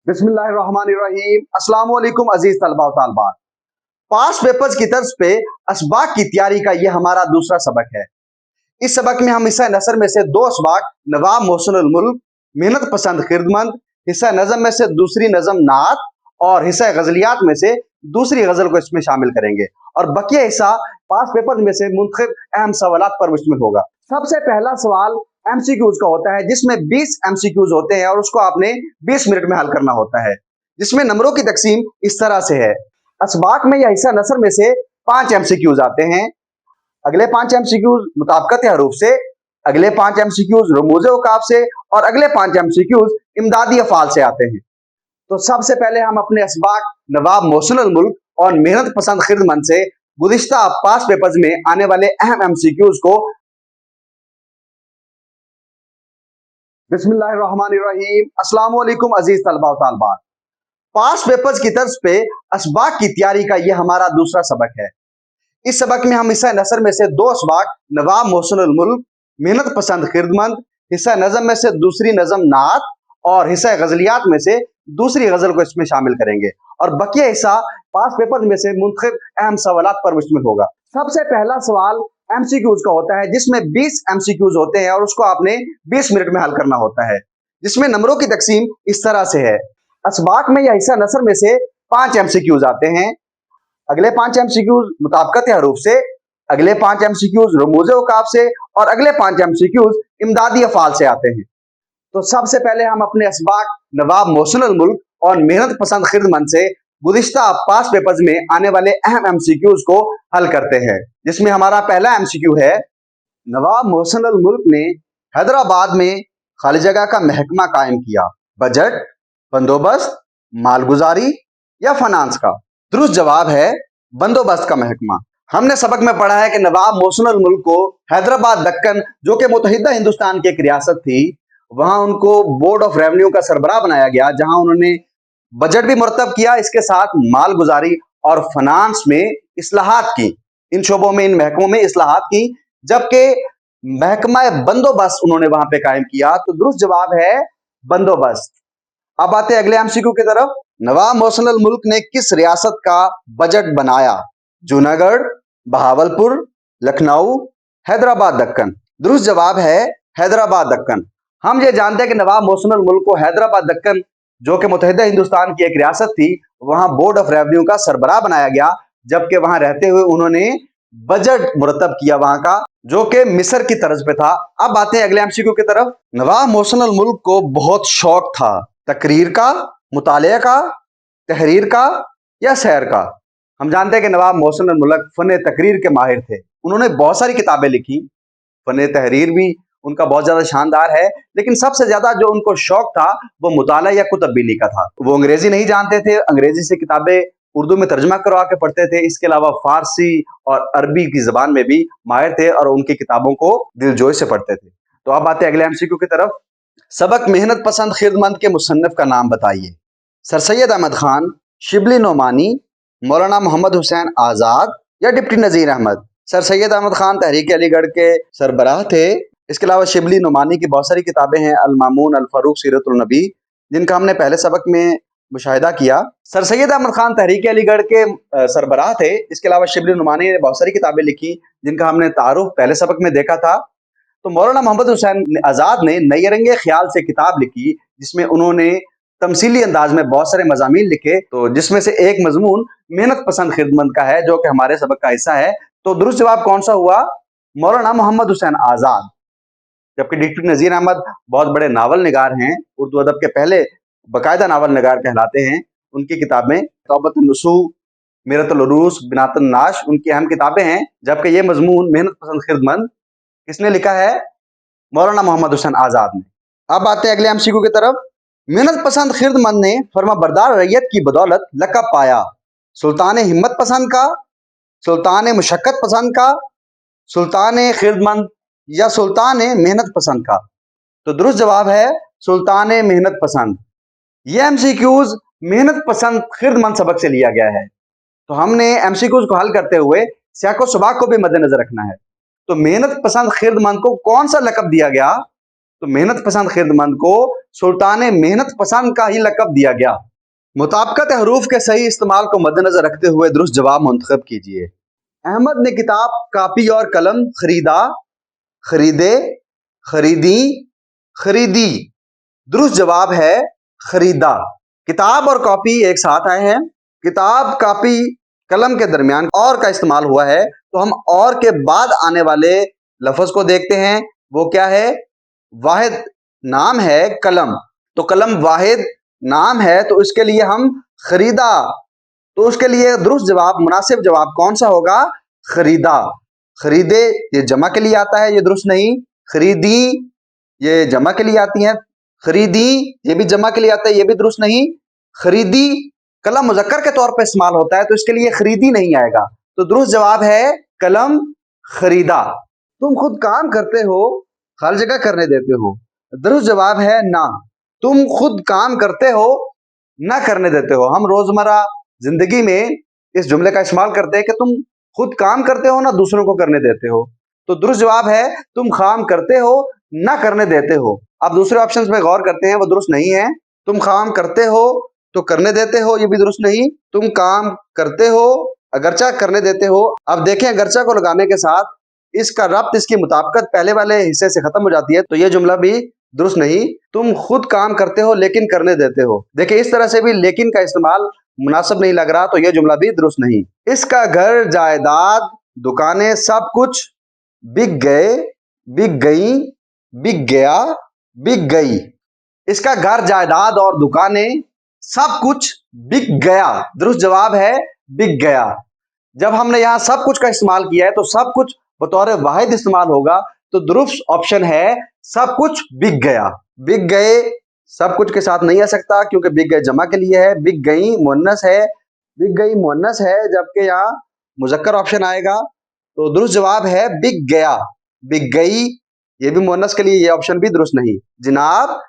बिस्मिल्लाहिर्रहमानिर्रहीम। अस्सलाम वालेकुम अजीज तलबा और तालबात। पास पेपर्स की तर्ज पे असबाक की तैयारी का ये हमारा दूसरा सबक है। इस सबक में हम हिस्सा नसर में से दो असबाक नवाब मोहसिनुल मुल्क मेहनत पसंद खिदमत, हिस्सा नज़म में से दूसरी नज़म नात और हिस्सा गजलियात में से दूसरी गजल को इसमें शामिल करेंगे और बकिया हिस्सा पास पेपर में से मुंतखब अहम सवालात पर मुश्तमिल होगा। सबसे पहला सवाल एमसीक्यूज का होता है जिसमें 20 एमसीक्यूज होते हैं और उसको आपने 20 मिनट में हल करना होता है, जिसमें नंबरों की तकसीम इस तरह से है। असबाक में या हिस्सा नसर में से 5 एमसीक्यूज आते हैं, अगले 5 एमसीक्यूज मुताबिकत हरूफ से, अगले 5 एमसीक्यूज रमूज़े औकाफ से और अगले 5 एमसीक्यूज इमदादी अफ़ाल से आते हैं। तो सबसे पहले हम अपने असबाक नवाब मोहसिनुल मुल्क और मेहनत पसंद खिदमत से गुज़िश्ता पास पेपर्स में आने वाले अहम एमसीक्यूज को बिस्मिल्लाहिर्रहमानिर्रहीम। अस्सलाम वालेकुम अजीज तलबा और तालबात। पास पेपर्स की तर्ज पे असबाक की तैयारी का ये हमारा दूसरा सबक है। इस सबक में हम हिस्सा नसर में से दो असबाक नवाब मोहसिनुल मुल्क मेहनत पसंद खिदमत, हिस्सा नज़म में से दूसरी नज़म नात और हिस्सा गजलियात में से दूसरी गजल को इसमें शामिल करेंगे और बकिया हिस्सा पास पेपर में से मुंतखब अहम सवालात पर मुश्तमिल होगा। सबसे पहला सवाल एमसीक्यूज का होता है जिसमें 20 एमसीक्यूज होते हैं और उसको आपने 20 मिनट में हल करना होता है, जिसमें नंबरों की तकसीम इस तरह से है। असबाक में या हिस्सा नसर में से 5 एमसीक्यूज आते हैं, अगले 5 एमसीक्यूज मुताबिकत हरूफ से, अगले 5 एमसीक्यूज रमूज़े औकाफ से और अगले 5 एमसीक्यूज इमदादी अफ़ाल से आते हैं। तो सबसे पहले हम अपने असबाक नवाब मोहसिनुल मुल्क और मेहनत पसंद खिदमत से गुज़िश्ता पास पेपर्स में आने वाले अहम एमसीक्यूज को हल करते हैं, जिसमें हमारा पहला एमसीक्यू है। नवाब मोहसिनुल मुल्क ने हैदराबाद में खाली जगह का महकमा कायम किया, बजट, बंदोबस्त, मालगुजारी या फाइनेंस का? दुरुस्त जवाब है बंदोबस्त का महकमा। हमने सबक में पढ़ा है कि नवाब मोहसिनुल मुल्क को हैदराबाद दक्कन, जो कि मुतहिदा हिंदुस्तान की एक रियासत थी, वहां उनको बोर्ड ऑफ रेवेन्यू का सरबराह बनाया गया, जहां उन्होंने बजट भी मुरतब किया, इसके साथ मालगुजारी और फाइनेंस में इस्लाहात की, इन शोबों में, इन महकमों में इस्लाहात की, जबकि महकमा बंदोबस्त उन्होंने वहां पे कायम किया। तो दुरुस्त जवाब है बंदोबस्त। अब आते अगले एमसीक्यू की तरफ। नवाब मोहसिनुल मुल्क ने किस रियासत का बजट बनाया? जूनागढ़, बहावलपुर, लखनऊ, हैदराबाद दक्कन? दुरुस्त जवाब है हैदराबाद दक्कन। हम ये जानते हैं कि नवाब मोहसिनुल मुल्क को हैदराबाद दक्कन, जो कि मुतहिदा हिंदुस्तान की एक रियासत थी, वहां बोर्ड ऑफ रेवेन्यू का सरबराह बनाया गया, जबकि वहां रहते हुए उन्होंने बजट मुरतब किया वहां का, जो कि मिस्र की तर्ज पे था। अब आते हैं अगले एमसीक्यू की तरफ। नवाब मोहसिनुल मुल्क को बहुत शौक था तकरीर का, मुताले का, तहरीर का या सैर का? हम जानते हैं कि नवाब मोहसिनुल मुल्क फन तकरीर के माहिर थे, उन्होंने बहुत सारी किताबें लिखी, फन तहरीर भी उनका बहुत ज्यादा शानदार है, लेकिन सबसे ज्यादा जो उनको शौक था वो मुताला या कुतुब्बीनी का था। वो अंग्रेजी नहीं जानते थे, अंग्रेजी से किताबें उर्दू में तर्जमा करवा के पढ़ते थे, इसके अलावा फारसी और अरबी की जबान में भी माहिर थे और उनकी किताबों को दिलजोई से पढ़ते थे। तो अब आते अगले एमसीक्यू की तरफ। सबक मेहनत पसंद खिदमत के मुसन्निफ का नाम बताइए। सर सैयद अहमद खान, शिबली नोमानी, मौलाना मोहम्मद हुसैन आज़ाद या डिप्टी नज़ीर अहमद? सर सैयद अहमद खान तहरीक अलीगढ़ के सरबराह थे। इसके अलावा शिबली नोमानी की बहुत सारी किताबें हैं, अल मामून, अल फरूक, सीरतुल नबी, जिनका हमने पहले सबक में मुशाहिदा किया। सर सैयद अहमद खान तहरीक अलीगढ़ के सरबराह थे। इसके अलावा शिबली नोमानी ने बहुत सारी किताबें लिखी, जिनका हमने तारुफ पहले सबक में देखा था। तो मौलाना मोहम्मद हुसैन आज़ाद ने नयरंगे ख्याल से किताब लिखी, जिसमें उन्होंने तमसीली अंदाज में बहुत सारे मज़ामीन लिखे, तो जिसमें से एक मजमून मेहनत पसंद खिदमत का है, जो कि हमारे सबक का हिस्सा है। तो दुरुस्त जवाब कौन सा हुआ? मौलाना मोहम्मद हुसैन आज़ाद। जबकि डिप्टी नज़ीर अहमद बहुत बड़े नावल निगार हैं, उर्दू अदब के पहले बाकायदा नावल निगार कहलाते हैं। उनकी किताबें तौबतुन नसूह, मिरतुल उरूस, बिनातुन नाश उनकी अहम किताबें हैं। जबकि ये मजमून मेहनत पसंद खिदमत किसने लिखा है? मौलाना मोहम्मद हुसैन आज़ाद ने। अब आते हैं अगले एमसीक्यू की तरफ। मेहनत पसंद खिदमत ने फर्मा बरदार रैयत की बदौलत लक़ब पाया, सुल्तान हिम्मत पसंद का, सुल्तान मुशक्कत पसंद का, सुल्तान खिदमत या सुल्तान मेहनत पसंद का? तो दुरुस्त जवाब है सुल्तान मेहनत पसंद। ये एमसीक्यूज मेहनत पसंद खिदमत सबक से लिया गया है। तो हमने एमसीक्यूज को हल करते हुए सियाको सबाक को भी मद्देनजर रखना है। तो मेहनत पसंद खिदमत को कौन सा लक़ब दिया गया? तो मेहनत पसंद खिदमंद को सुल्तान मेहनत पसंद का ही लक़ब दिया गया। मुताबिकत हरूफ के सही इस्तेमाल को मद्देनजर रखते हुए दुरुस्त जवाब मुंतखब कीजिए। अहमद ने किताब, कापी और कलम खरीदा, खरीदे, खरीदी, खरीदी। दुरुस्त जवाब है खरीदा। किताब और कॉपी एक साथ आए हैं। किताब, कापी, कलम के दरमियान और का इस्तेमाल हुआ है, तो हम और के बाद आने वाले लफ्ज को देखते हैं। वो क्या है? वाहिद नाम है कलम, तो कलम वाहिद नाम है, तो इसके लिए हम खरीदा। तो उसके लिए दुरुस्त जवाब, मुनासिब जवाब कौन सा होगा? खरीदा। खरीदे ये जमा के लिए आता है, ये दुरुस्त नहीं। खरीदी ये जमा के लिए आती है। खरीदी ये भी जमा के लिए आता है, ये भी दुरुस्त नहीं। खरीदी कलम मुजक्कर के तौर पे इस्तेमाल होता है, तो इसके लिए खरीदी नहीं आएगा। तो दुरुस्त जवाब है कलम खरीदा। तुम खुद काम करते हो, खाली जगह करने देते हो। दुरुस्त जवाब है ना। तुम खुद काम करते हो, ना करने देते हो। हम रोजमर्रा जिंदगी में इस जुमले का इस्तेमाल करते हैं कि तुम खुद काम करते हो, ना दूसरों को करने देते हो। तो दुरुस्त जवाब है तुम काम करते हो, ना करने देते हो। अब दूसरे ऑप्शंस पे गौर करते हैं, वो दुरुस्त नहीं है। तुम काम करते हो तो करने देते हो, ये भी दुरुस्त नहीं। तुम काम करते हो अगरचा करने देते हो। अब देखें, अगरचा को लगाने के साथ इसका रब्त, इसकी मुताबिकत पहले वाले हिस्से से खत्म हो जाती है, तो ये जुमला भी दुरुस्त नहीं। तुम खुद काम करते हो लेकिन करने देते हो। देखिए, इस तरह से भी लेकिन का इस्तेमाल मुनासिब नहीं लग रहा, तो यह जुमला भी दुरुस्त नहीं। इसका घर, जायदाद, दुकानें सब कुछ बिक गए, बिक गई, बिक गया, बिक गई। इसका घर, जायदाद और दुकानें सब कुछ बिक गया। दुरुस्त जवाब है बिक गया। जब हमने यहां सब कुछ का इस्तेमाल किया है, तो सब कुछ बतौर वाहिद इस्तेमाल होगा, तो दुरुस्त ऑप्शन है सब कुछ बिक गया। बिक गए सब कुछ के साथ नहीं आ सकता, क्योंकि बिक गए जमा के लिए है। बिक गई मुअन्नस है, बिक गई मुअन्नस है, जबकि यहाँ मुजक्कर ऑप्शन आएगा। तो दुरुस्त जवाब है बिक गया। बिक गई ये भी मुअन्नस के लिए, ये ऑप्शन भी दुरुस्त नहीं। जनाब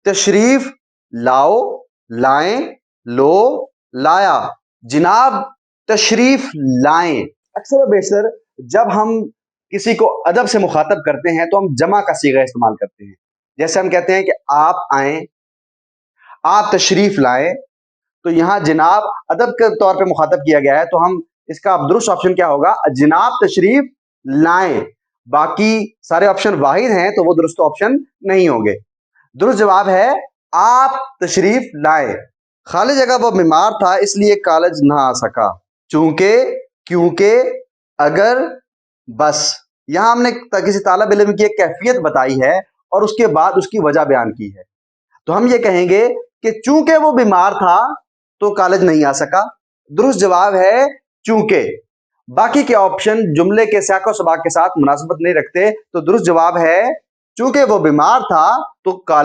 तशरीफ लाओ, लाएं, लो, लाया। जनाब तशरीफ लाएं। अक्सर व बेशतर जब हम किसी को अदब से मुखातब करते हैं, तो हम जमा का सीगा इस्तेमाल करते हैं। जैसे हम कहते हैं कि आप आए, आप तशरीफ लाएं, तो यहाँ जनाब अदब के तौर पे मुखातब किया गया है, तो हम इसका दुरुस्त ऑप्शन क्या होगा? जनाब तशरीफ लाएं। बाकी सारे ऑप्शन वाहिद हैं, तो वो दुरुस्त ऑप्शन नहीं होंगे। दुरुस्त जवाब है आप तशरीफ लाए। खाली जगह वो बीमार था इसलिए कॉलेज ना आ सका। चूंकि, क्योंकि, अगर, बस। यहां हमने किसी तालिब इल्म की एक कैफियत बताई है और उसके बाद उसकी वजह बयान की है। तो हम ये कहेंगे कि चूंकि वो बीमार था तो कॉलेज नहीं आ सका। दुरुस्त जवाब है चूंकि। बाकी के ऑप्शन जुमले के सियाक़ो सबाक़ के साथ मुनासिबत नहीं रखते, तो दुरुस्त जवाब है चूंकि वो बीमार था तो कॉलेज